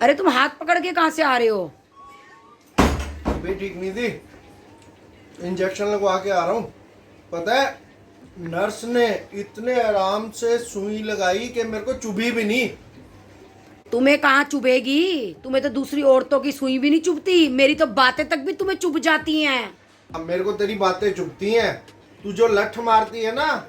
अरे तुम हाथ पकड़ के कहाँ से आ रहे हो? भी ठीक नहीं थी, इंजेक्शन लगवा के आ रहा हूँ। पता है नर्स ने इतने आराम से सुई लगाई कि मेरे को चुभी भी नहीं। तुम्हें कहाँ चुभेगी? तुम्हें तो दूसरी औरतों की सुई भी नहीं चुभती, मेरी तो बातें तक भी तुम्हें चुभ जाती हैं। अब मेरे को तेरी बातें चुभती हैं। तू जो लठ मारती है ना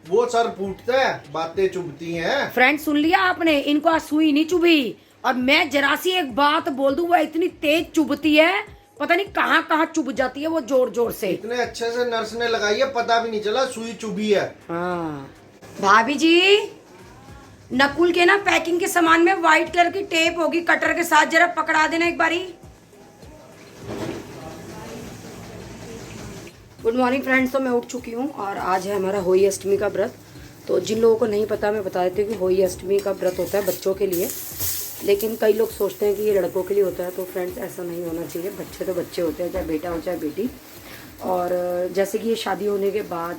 वो सर फूटता है, बातें चुभती हैं। फ्रेंड सुन लिया आपने, इनको आज सुई नहीं चुभी। और मैं जरा सी एक बात बोल दूं, वो इतनी तेज चुभती है, पता नहीं कहाँ कहाँ चुभ जाती है वो जोर जोर से। इतने अच्छे से नर्स ने लगाई है, पता भी नहीं चला सुई चुभी है। हाँ भाभी जी, नकुल के ना पैकिंग के सामान में व्हाइट कलर की टेप होगी कटर के साथ, जरा पकड़ा देना एक बारी। गुड मॉर्निंग फ्रेंड्स, तो मैं उठ चुकी हूँ और आज है हमारा होली अष्टमी का व्रत। तो जिन लोगों को नहीं पता मैं बता देती हूँ कि होली अष्टमी का व्रत होता है बच्चों के लिए, लेकिन कई लोग सोचते हैं कि ये लड़कों के लिए होता है। तो फ्रेंड्स ऐसा नहीं होना चाहिए, बच्चे तो बच्चे होते हैं, चाहे बेटा हो चाहे बेटी। और जैसे कि ये शादी होने के बाद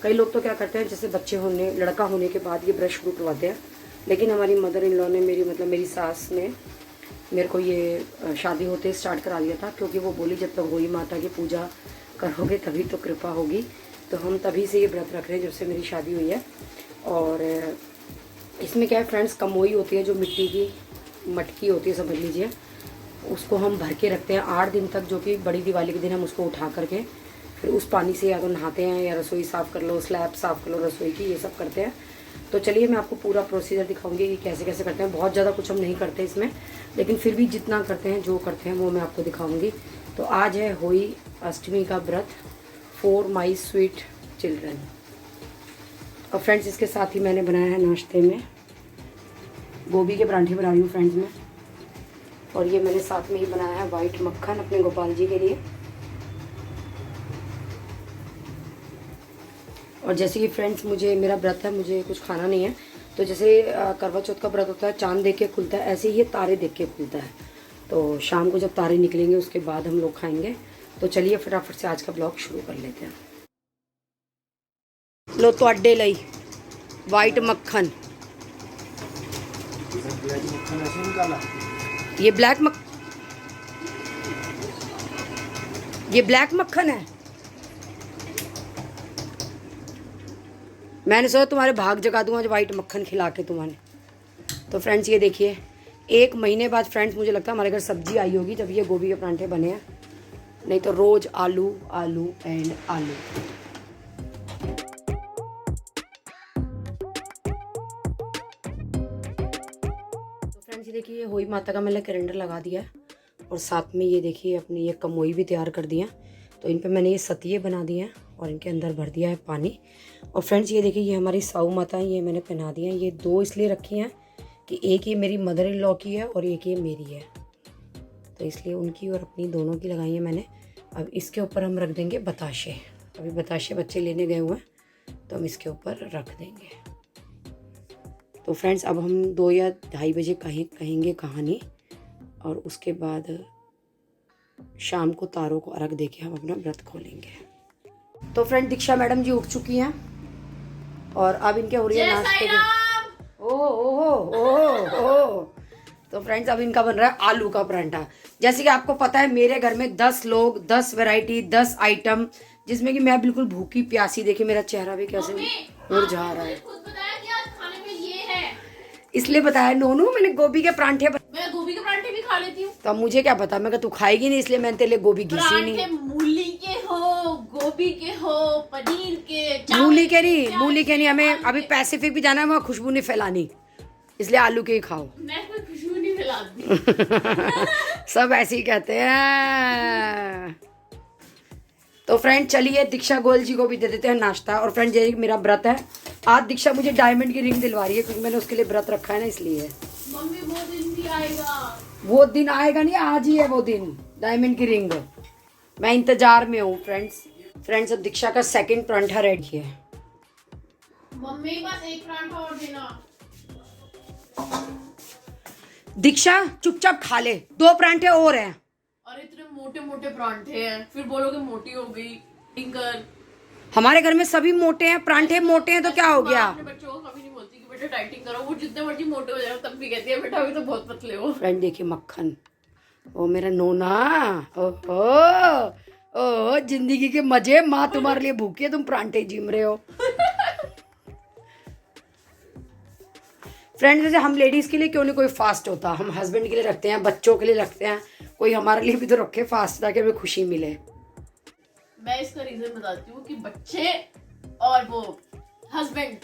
कई लोग तो क्या करते हैं, जैसे बच्चे होने लड़का होने के बाद ये ब्रश शुरू करवाते हैं, लेकिन हमारी मदर इन लॉ ने मेरी सास ने मेरे को ये शादी होते स्टार्ट करा दिया था, क्योंकि वो बोली जब तक होली माता की पूजा करोगे तभी तो कृपा होगी। तो हम तभी से ये व्रत रख रहे हैं जब से मेरी शादी हुई है। और इसमें क्या है फ्रेंड्स, कमोई होती है जो मिट्टी की मटकी होती है समझ लीजिए, उसको हम भर के रखते हैं 8 दिन तक, जो कि बड़ी दिवाली के दिन हम उसको उठा करके फिर उस पानी से या तो नहाते हैं या रसोई साफ़ कर लो, स्लैब साफ़ कर लो रसोई की, ये सब करते हैं। तो चलिए मैं आपको पूरा प्रोसीजर दिखाऊंगी कि कैसे कैसे करते हैं। बहुत ज़्यादा कुछ हम नहीं करते इसमें, लेकिन फिर भी जितना करते हैं, जो करते हैं वो मैं आपको दिखाऊंगी। तो आज है होली अष्टमी का व्रत फॉर माई स्वीट चिल्ड्रन। और फ्रेंड्स इसके साथ ही मैंने बनाया है नाश्ते में गोभी के परांठे बना रही हूँ फ्रेंड्स में। और ये मैंने साथ में ही बनाया है वाइट मक्खन अपने गोपाल जी के लिए। और जैसे कि फ्रेंड्स मुझे मेरा व्रत है, मुझे कुछ खाना नहीं है, तो जैसे करवा चौथ का व्रत होता है चांद देख के खुलता है, ऐसे ही ये तारे देख के खुलता है। तो शाम को जब तारे निकलेंगे उसके बाद हम लोग खाएंगे। तो चलिए फटाफट से आज का ब्लॉग शुरू कर लेते हैं। लो ਤੁਹਾਡੇ ਲਈ वाइट मक्खन, ये ब्लैक मक्खन है। मैंने सोचा तुम्हारे भाग जगा दूंगा जो वाइट मक्खन खिला के तुम्हारे। तो फ्रेंड्स ये देखिए, 1 महीने बाद फ्रेंड्स मुझे लगता है हमारे घर सब्जी आई होगी जब ये गोभी के परांठे बने हैं, नहीं तो रोज आलू आलू एंड आलू। तो फ्रेंड्स ये देखिए, होली माता का मैंने कैलेंडर लगा दिया है और साथ में ये देखिए अपनी ये कमोई भी तैयार कर दिया। तो इन पे मैंने ये सतिये बना दिए हैं और इनके अंदर भर दिया है पानी। और फ्रेंड्स ये देखिए, ये हमारी साऊ माता है, ये मैंने पहना दी हैं। ये 2 इसलिए रखी हैं कि एक ये मेरी मदर इन लॉ की है और एक ये मेरी है, तो इसलिए उनकी और अपनी दोनों की लगाई है मैंने। अब इसके ऊपर हम रख देंगे बताशे। अभी बताशे बच्चे लेने गए हुए हैं तो हम इसके ऊपर रख देंगे। तो फ्रेंड्स अब हम 2 या 2:30 बजे कहेंगे कहानी, और उसके बाद शाम को तारों को अर्घ देके हम अपना व्रत खोलेंगे। तो फ्रेंड दीक्षा मैडम जी उठ चुकी हैं और अब इनके हो रही है नाश्ते की। ओह। तो फ्रेंड्स अब इनका बन रहा है आलू का परांठा। जैसे कि आपको पता है मेरे घर में 10 लोग, 10 वैरायटी, 10 आइटम, जिसमें कि मैं बिल्कुल भूखी प्यासी, देखिए मेरा चेहरा भी कैसे मुरझा रहा है। इसलिए बताया नोनू, मैंने गोभी के परांठे मैं गोभी के परांठे भी खा लेती हूँ। तो मुझे क्या पता, मैं तू खाएगी नहीं इसलिए मैंने तेरे लिए गोभी घिसी नहीं। मूली के हो, गोभी के हो, पनीर के, मूली के नहीं, हमें अभी पैसिफिक भी जाना है, वहाँ खुशबू नहीं फैलानी, इसलिए आलू के ही खाओ। मैं कोई खुशबू नहीं फैलाती। सब ऐसे ही कहते हैं। तो फ्रेंड चलिए दीक्षा गोयल जी को भी दे देते हैं नाश्ता। और फ्रेंड ये मेरा व्रत है, आज दीक्षा मुझे डायमंड की रिंग दिलवा रही है, क्योंकि मैंने उसके लिए व्रत रखा है ना, इसलिए। मम्मी वो दिन भी आएगा। वो दिन आएगा नहीं, आज ही है वो दिन, डायमंड की रिंग। मैं इंतजार में हूँ फ्रेंड्स अब दीक्षा का 2nd परांठा रेडी है। मम्मी बस एक परांठा और देना। दीक्षा चुपचाप खा ले, 2 परांठे और हैं। और इतने मोटे मोटे परांठे हैं, फिर बोलोगे मोटी हो गई। टिंकर हमारे घर में सभी मोटे हैं, परांठे मोटे हैं तो क्या हो गया। अपने बच्चों को कभी नहीं बोलती कि बेटा डाइटिंग करो, वो जितने मर्जी मोटे हो जाओ तब भी कहती है बेटा अभी तो बहुत पतले हो। फ्रेंड देखिए मक्खन, ओ मेरा नोना, ओहो ओ जिंदगी के मजे, माँ तुम्हारे लिए भूखी है, तुम परांठे जिम रहे हो। फ्रेंड्स जैसे हम लेडीज के लिए क्यों नहीं कोई फास्ट होता, हम हस्बैंड के लिए रखते हैं, बच्चों के लिए रखते हैं, कोई हमारे लिए भी तो रखे फास्ट ताकि हमें खुशी मिले। मैं इसका रीजन बताती हूँ कि बच्चे और वो हस्बैंड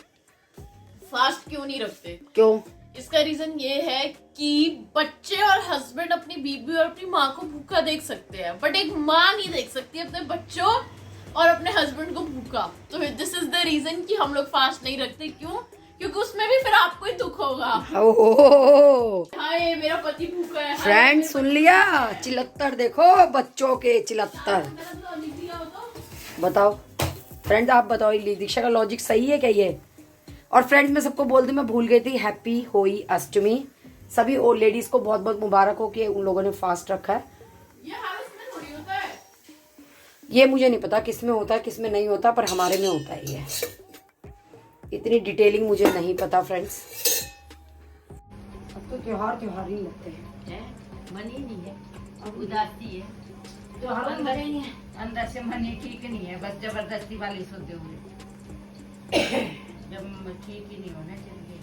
फास्ट क्यों नहीं रखते। क्यों? इसका रीजन ये है कि बच्चे और हस्बैंड अपनी बीबी और अपनी माँ को भूखा देख सकते हैं, बट एक माँ नहीं देख सकती अपने बच्चों और अपने हस्बैंड को भूखा। तो दिस इज द रीजन कि हम लोग फास्ट नहीं रखते। क्यों? क्योंकि उसमें भी फिर आपको ही दुख होगा, ओहो हाय मेरा पति भूखा है। फ्रेंड सुन लिया, चिलत्तर देखो बच्चों के चिलत्तर। बताओ फ्रेंड, आप बताओ ये दीक्षा का लॉजिक सही है क्या ये? और फ्रेंड्स मैं सबको बोल दूं, मैं भूल गई थी, हैप्पी होली अष्टमी सभी और लेडीज को बहुत बहुत मुबारक हो कि उन लोगों ने फास्ट रखा है। ये हाउस में थोड़ी होता है, ये मुझे नहीं पता किस में होता है किस में नहीं होता, पर हमारे में होता है ये, इतनी डिटेलिंग मुझे नहीं पता फ्रेंड्स। अब तो त्योहार त्योहार ही लगते हैं, मन ही नहीं है, अब उदासी है, त्योहार अंदर ही है, अंदर से मन ही ठीक नहीं है, बस जबरदस्ती वाली सुनते हुए जब ठीक ही नहीं होना चाहिए।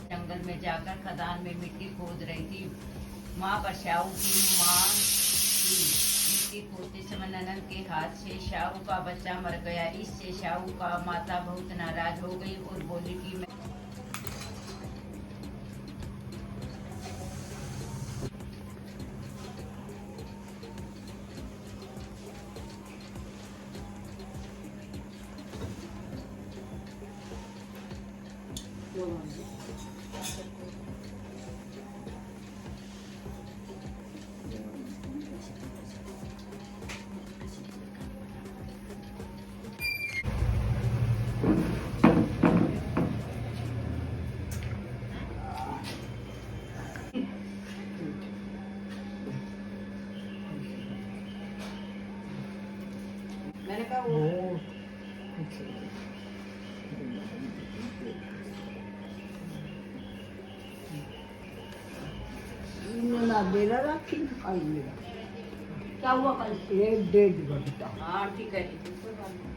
जंगल में जाकर खदान में मिट्टी खोद रही थी, माँ पर शाहू की माँ की मिट्टी खोदते समय ननद के हाथ से शाहू का बच्चा मर गया। इससे शाहू का माता बहुत नाराज हो गई और बोली कि मैं मैंने कहा वो बेरा रखी आइएगा, क्या हुआ कल? 1-1.5 घंटा। हाँ ठीक है,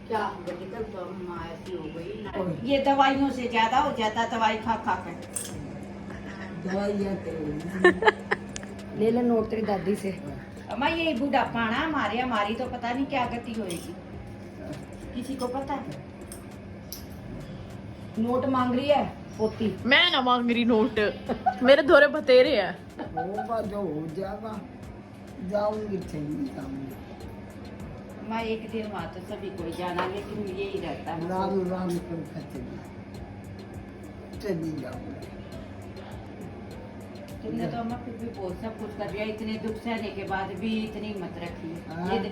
क्या कल तो माँ ऐसी हो गई ना, ये दवाइयों से ज्यादा हो जाता, दवाई खा खा कर। दवाइयाँ तो ले ले नोट तेरी दादी से। अम्मा ये बुढ़ापा ना हमारी तो पता नहीं क्या गति होएगी, किसी को पता है? नोट मांग रही है पोती। मैं ना मांग रही नोट, मेरे धोरे बतेरे हैं। होगा जो हो जाएगा, जाऊंगी चली जाऊंगी। अम्मा एक दिन वहाँ तो सभी कोई जाना, लेकिन यही रहता है राम राम कर चली जाऊंगी। तुमने तो अम्मा फिर भी बहुत सब कुछ कर दिया, इतने दुख सहने के बाद भी इतनी हिम्मत रखी है। हाँ।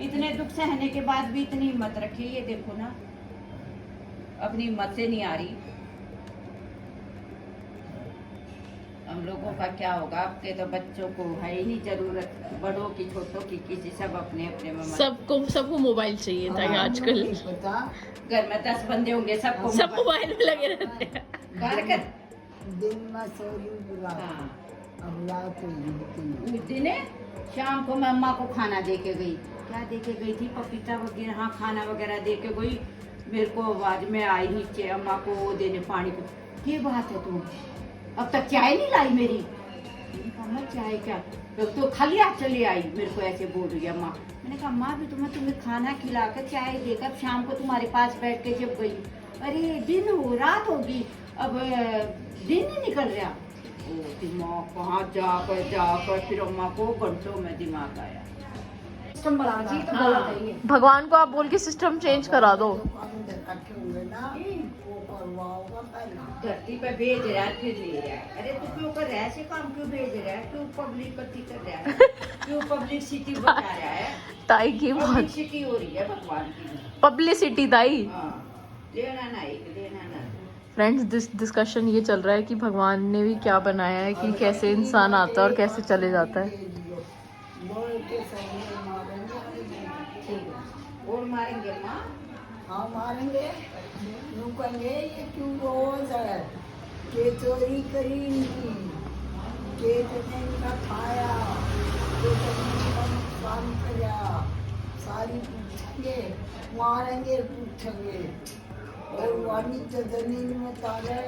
इतने दुख सहने के बाद भी इतनी हिम्मत रखी है, ये देखो ना अपनी हिम्मत से नहीं आ रही। हम लोगों का क्या होगा, आपके तो बच्चों को है ही नहीं जरूरत, बड़ों की छोटों की किसी, सब अपने अपने में सबको मोबाइल चाहिए था आजकल। पता घर में 10 बंदे होंगे, सबको सब मोबाइल में लगे रहते हैं। बरकत। दिन में सोई बुला, हाँ। अब रात को उस दिन शाम को मैं अम्मा को खाना दे के गई, क्या दे के गई थी, पपीता वगैरह, हाँ खाना वगैरह दे के गई। मेरे को आवाज में आई नीचे, अम्मा को वो देने पानी को। ये बात है, तुम अब तक चाय नहीं लाई मेरी? मैंने कहा अम्मा चाय क्या, तो खाली हाथ चली आई, मेरे को ऐसे बोल रही है अम्मा। मैंने कहा अम्मा भी तुम्हें खाना खिलाकर चाय देकर शाम को तुम्हारे पास बैठ के जब गई, अरे दिन हो रात होगी, अब दिन नहीं निकल रहा। ओ दिमाग कहाँ जाकर फिर अम्मा को घंटों में दिमाग आया। सिस्टम बनाना चाहिए तो गलत है ये। भगवान को आप बोल के सिस्टम चेंज करा दो। रखे होंगे ना, वो करवाओगा पहला। धरती पे भेज रहा है फिर ले रहा है, अरे तू क्यों कर रहा है ऐसे काम, क्यों भेज रहा है, क्यों पब्लिसिटी कर रहा है, क्यों पब्लिसिटी बता रहा है? ताई की बहुत पब्लिसिटी हो रही है भगवान की। पब्लिसिटी ताई। हाँ, लेना ना लेना ना। फ्रेंड्स दिस डिस्कशन ये चल रहा है कि भगवान ने भी क्या बनाया है कि कैसे इंसान आता है और कैसे चले जाता है। बोल के सही मारेंगे। और मारेंगे माँ, हाँ मारेंगे, यूँ कहेंगे ये क्यों रोज है, के चोरी करी इनकी, के तुमने इनका खाया, के तुमने इनका नुकसान किया, सारी पूछेंगे, मारेंगे पूछेंगे। और वानी तो जमीन में तारे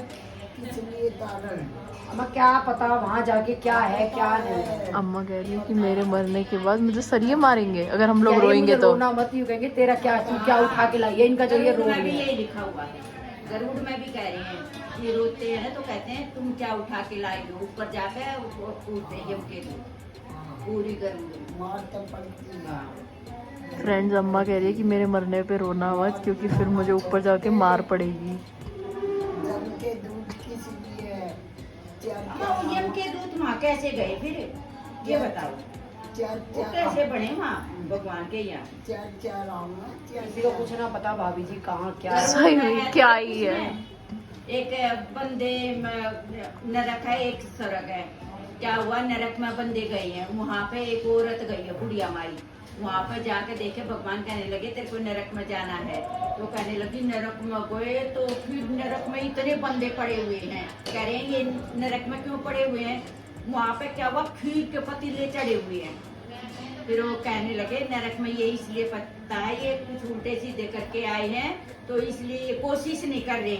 किस लिए तारण। अम्मा क्या पता वहाँ जाके क्या है क्या नहीं है। अम्मा कह रही है कि मेरे मरने के बाद मुझे सरिये मारेंगे अगर हम लोग यार ये रोएंगे मुझे तो। रोना मत, यूँ कहेंगे तेरा क्या, तू क्या उठा के लाई है, इनका जो ये रो गरुड़ में भी रही है। यही लिखा हुआ है, गरुड़ में भी कह रहे हैं ये रोते हैं तो कहते हैं तुम क्या उठा के लाए हो, ऊपर जाकर पूछते हैं यम के लिए पूरी गरुड़। मार तो पड़ती है। फ्रेंड्स, अम्मा कह रही है कि मेरे मरने पे रोना मत क्योंकि फिर मुझे ऊपर जाके मार पड़ेगी। जल के दूध किस लिए है? हाँ, यम के दूत वहाँ कैसे गए फिर ये बताओ, वो कैसे बने वहाँ भगवान के यहाँ। किसी को कुछ ना पता भाभी जी कहाँ क्या है। सही में क्या ही है। एक बंदे नरक है, एक स्वर्ग है। क्या हुआ, नरक में बंदे गए हैं, वहाँ पे एक औरत गई है बुढ़िया माई, वहाँ पे जाके देखे भगवान कहने लगे तेरे को नरक में जाना है, तो कहने लगी नरक में गए तो फिर नरक में इतने बंदे पड़े हुए हैं, कह रहे हैं ये नरक में क्यों पड़े हुए हैं, वहाँ पे क्या हुआ खीर के पतीले चढ़े हुए हैं। फिर वो कहने लगे नरक में ये इसलिए पता है ये कुछ उल्टे सीधे करके आए हैं, तो इसलिए ये कोशिश नहीं कर रहे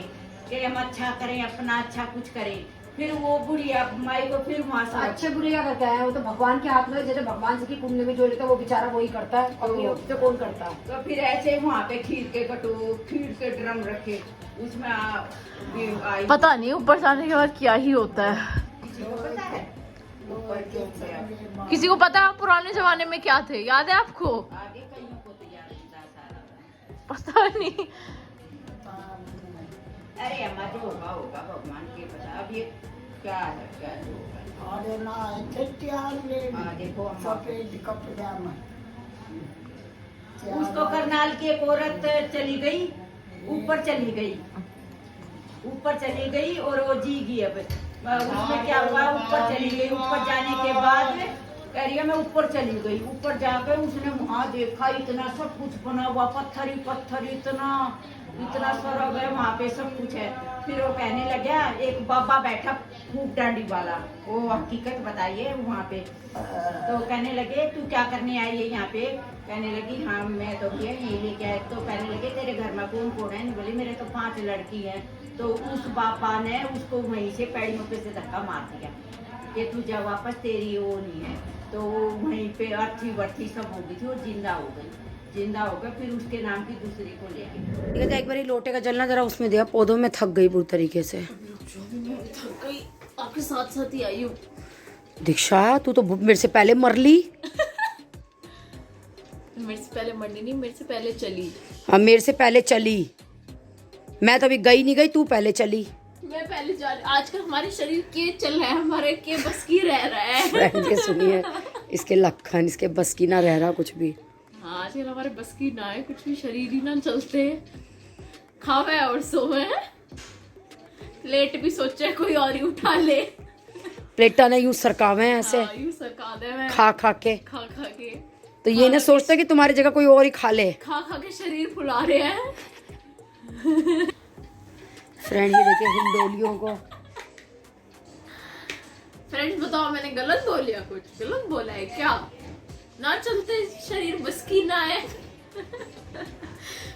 कि हम अच्छा करें, अपना अच्छा कुछ करें। फिर वो बुढ़िया माई को फिर वहाँ से अच्छे बुरे का करके आए हैं, वो तो भगवान के हाथ में, जैसे भगवान जी की कुंडली में जो लेता है वो बेचारा वही करता है, और उससे कौन करता है। तो फिर ऐसे वहाँ पे खीर के कटो, खीर के ड्रम रखे, उसमें आई पता नहीं ऊपर जाने के बाद क्या ही होता है। किसी को पता है ऊपर क्यों गया? किसी को पता है पुराने जमाने में क्या थे, याद है आपको? आगे कहीं को तो याद होता सारा। पता नहीं। अरे अम्मा जो होगा होगा भगवान के पता। अब ये क्या है, क्या जो होगा। अरे ना तैयार ले हाँ, देखो अम्मा। सफेद कपड़ा में उसको करनाल की एक औरत चली गई, ऊपर चली गई, ऊपर चली गई और वो जी गई। अब उसमें क्या हुआ, ऊपर चली गई, ऊपर जाने के बाद कह रही है मैं ऊपर चली गई, ऊपर जाकर उसने वहाँ देखा इतना सब कुछ बना हुआ, पत्थर ही पत्थर, इतना स्वर्ग है वहाँ पे, सब कुछ है। फिर वो कहने लगा, एक बाबा बैठा खूब डांडी वाला, वो हकीकत बताइए वहाँ पे, तो कहने लगे तू क्या करने आई है यहाँ पे, कहने लगी हाँ मैं तो भैया यही लेके आए। तो कहने लगे तेरे घर में कौन कौन है, बोली मेरे तो 5 लड़की हैं। तो उस बाबा ने उसको वहीं से पैड़ियों पे से धक्का मार दिया कि तू जा वापस, तेरी वो नहीं है। तो वहीं पे अर्थी बर्थी सब हो गई थी, वो जिंदा हो गई, जिंदा हो गए। फिर उसके नाम की दूसरी को ले गई। ठीक है, एक बार लोटे का जलना जरा उसमें दिया, पौधों में थक गई पूरी तरीके से। आपके साथ साथ ही आई हूँ। दीक्षा तू तो मेरे से पहले मर ली। मेरे से पहले मरनी नहीं, मेरे से पहले चली। हाँ मेरे से पहले चली, मैं तो अभी गई नहीं गई, तू पहले चली। मैं पहले जा रही। आजकल हमारे शरीर के चल रहा है, हमारे के बस की रह रहा है। फ्रेंड के सुनिए, इसके लखन, इसके बस की ना रह रहा कुछ भी। हाँ आजकल हमारे बस की ना है कुछ भी, शरीर ही ना चलते, खावे और सोवे, प्लेट भी सोचे कोई और ही उठा ले, प्लेटा ने यूं सरकावे हैं ऐसे हाँ, यूं सरका दे मैं खा खा के। खा के तो ये ना सोचते कि तुम्हारी जगह कोई और ही खा ले। खा के शरीर फुला रहे हैं। फ्रेंड ये देखिए हिंडोलियों को। फ्रेंड्स बताओ मैंने गलत बोलिया, कुछ गलत बोला है क्या? ना चलते शरीर बस की ना है।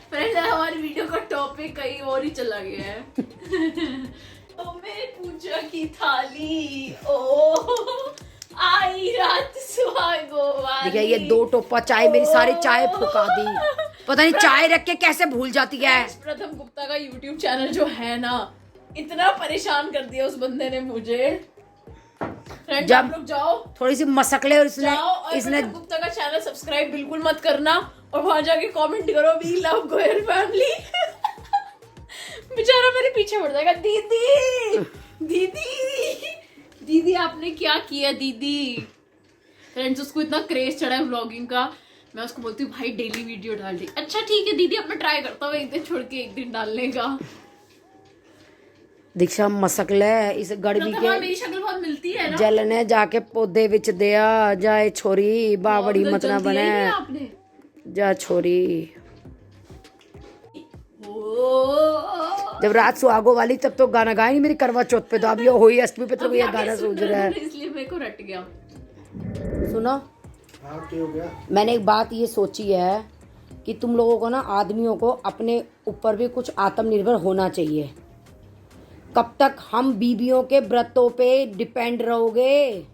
फ्रेंड्स हमारी वीडियो का टॉपिक कहीं और ही चला गया है। ओ मेरे पूजा की थाली, ओ आई रात सुहागो वाली। देखिए ये 2 टोपा चाय, मेरी सारी चाय फुका दी, पता नहीं चाय रख के कैसे भूल जाती है। प्रथम गुप्ता का यूट्यूब चैनल जो है ना, इतना परेशान कर दिया उस बंदे ने मुझे। फ्रेंड्स जब आप लोग जाओ, थोड़ी सी मसकले और जाओ और इसने प्रथम गुप्ता का चैनल सब्सक्राइब बिल्कुल मत करना, और वहां जाके कमेंट करो वी लव गोयल फैमिली। बेचारा मेरे पीछे पड़ जाएगा, दीदी दीदी दीदी आपने क्या किया दीदी। फ्रेंड्स उसको इतना क्रेज चढ़ा है व्लॉगिंग का, मैं उसको बोलती हूँ भाई डेली वीडियो डाल दे। अच्छा ठीक है दीदी, अब मैं ट्राई करता हूँ एक दिन छोड़ के एक दिन डालने का। दीक्षा मसकले इस गड़बी हाँ, के मेरी शक्ल बहुत मिलती है ना। जलने जाके पौधे विच दिया जाए छोरी, बावड़ी उधर मत ना जल्दी आई बने नहीं आपने। जा छोरी। जब रात सुहागो वाली तब तो गाना गाए नहीं मेरी करवा चौथ पे, तो अब ये होली अष्टमी पे तो ये गाना सूझ रहा है। इसलिए मेरे को रट गया। सुनो, हाँ क्या हो गया? मैंने एक बात ये सोची है कि तुम लोगों को ना, आदमियों को अपने ऊपर भी कुछ आत्मनिर्भर होना चाहिए। कब तक हम बीबियों के व्रतों पे डिपेंड रहोगे?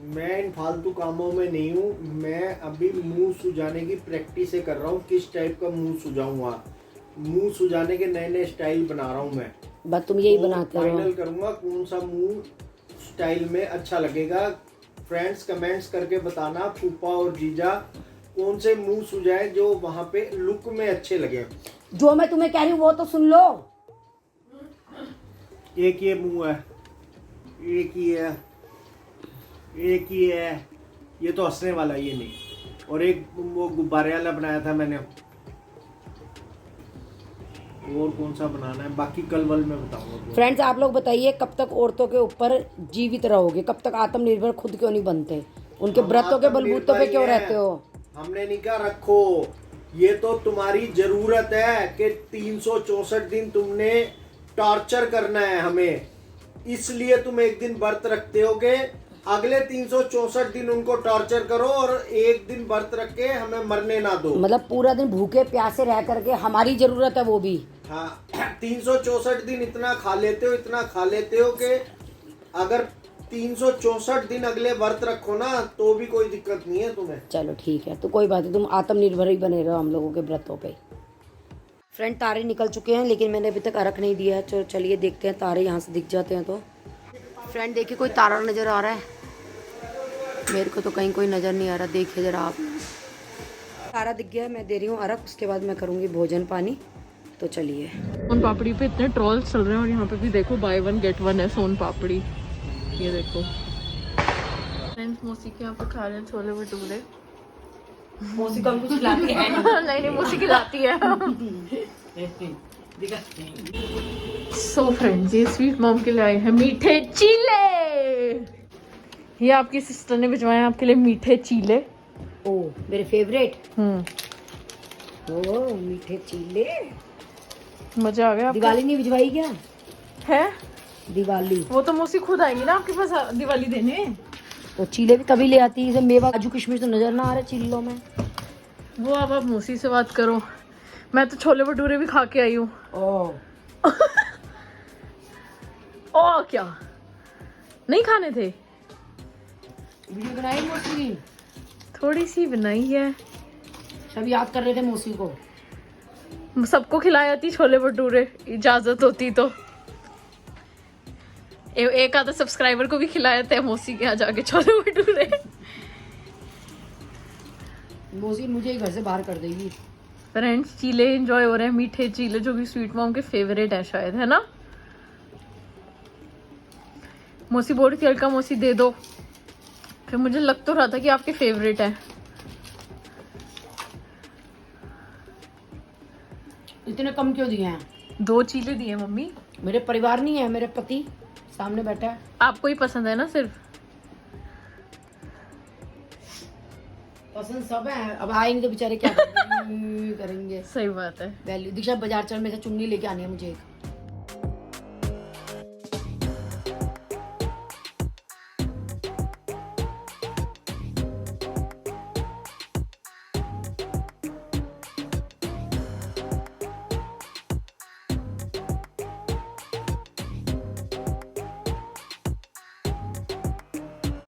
मैं इन फालतू कामों में नहीं हूँ। मैं अभी मुंह सुजाने की प्रैक्टिस कर रहा हूँ, किस टाइप का मुंह सुजाऊंगा। मुंह सुजाने के नए नए स्टाइल बना रहा हूँ मैं। बस तुम यही बनाते फाइनल रहो। करूंगा कौन सा मुंह स्टाइल में अच्छा लगेगा। फ्रेंड्स कमेंट्स करके बताना फूफा और जीजा कौन से मुंह सुजाए जो वहां पे लुक में अच्छे लगे। जो मैं तुम्हें कह रही हूँ वो तो सुन लो। एक ये मुंह है, एक ही है, एक ही है। ये तो हंसने वाला, ये नहीं। और एक वो गुब्बारे वाला बनाया था मैंने। और कौन सा बनाना है बाकी कल वल में बताऊंगा। फ्रेंड्स, आप लोग बताइए कब तक औरतों के ऊपर जीवित रहोगे? कब तक आत्मनिर्भर खुद क्यों नहीं बनते? उनके व्रतों के बलबूतों पे क्यों रहते हो? हमने नहीं कहा रखो, ये तो तुम्हारी जरूरत है कि 364 दिन तुमने टॉर्चर करना है हमें, इसलिए तुम एक दिन व्रत रखते होगे। अगले 364 दिन उनको टॉर्चर करो और एक दिन व्रत रख के हमें मरने ना दो। मतलब पूरा दिन भूखे प्यासे रह करके हमारी जरूरत है वो भी। हाँ 364 दिन इतना खा लेते हो, इतना खा लेते हो कि अगर 364 दिन अगले व्रत रखो ना तो भी कोई दिक्कत नहीं है तुम्हें। चलो ठीक है, तो कोई बात नहीं, तुम आत्मनिर्भर ही बने रहो हम लोगों के व्रतों पे। फ्रेंड, तारे निकल चुके हैं लेकिन मैंने अभी तक अर्घ नहीं दिया है। तो चलिए देखते हैं, तारे यहाँ से दिख जाते हैं तो। फ्रेंड देखिए, कोई तारा नज़र आ रहा है? मेरे को तो कहीं कोई नज़र नहीं आ रहा। देखिए जरा आप, तारा दिख गया है। मैं दे रही हूँ अर्घ, उसके बाद मैं करूँगी भोजन पानी। तो चलिए। सोन पापड़ी पे इतने ट्रॉल्स चल रहे हैं और यहाँ पे भी देखो बाय 1 गेट 1 है सोन पापड़ी। ये देखो फ्रेंड्स, मौसी के यहाँ पे खा रहे हैं छोले भटूरे। मौसी को हम कुछ खिलाते हैं नहीं मौसी खिलाती है। सो फ्रेंड्स, ये स्वीट मॉम के लिए आए हैं मीठे चीले। ये आपकी सिस्टर ने भिजवाए हैं आपके लिए मीठे चीले। ओ मेरे फेवरेट। ओ मीठे चीले। मजा आ गया। दिवाली नहीं भिजवाई क्या? है दिवाली वो तो मौसी खुद आएंगी ना आपके पास दिवाली देने। तो चीले भी तभी ले आती है। मेवा काजू किशमिश तो नजर ना आ रहा चीलों में। वो अब आप मौसी से बात करो। मैं तो छोले भटूरे भी खा के आई हूँ। ओ क्या नहीं खाने थे? वीडियो बनाई मौसी की? थोड़ी सी बनाई है। सब याद कर रहे थे मौसी को। सबको खिलाया थी छोले भटूरे, इजाजत होती तो। एक आधा सब्सक्राइबर को भी खिलाए थे मौसी के यहाँ जाके छोले भटूरे। मौसी मुझे घर से बाहर कर देगी। फ्रेंड्स, चीले एंजॉय हो रहे हैं, मीठे चीले जो कि स्वीट मॉम के फेवरेट है शायद, है ना? मौसी बोल रही थी हल्का मौसी दे दो, फिर मुझे लग तो रहा था कि आपके फेवरेट है। इतने कम क्यों दिए हैं? 2 चीले दिए मम्मी। मेरे परिवार नहीं है, मेरे पति सामने बैठा है। आपको ही पसंद है ना सिर्फ? पसंद सब है, अब आएंगे तो बेचारे क्या करेंगे। सही बात है। वैल्यू दीक्षा, बाजार चल में से चुन्नी लेके आनी है मुझे एक।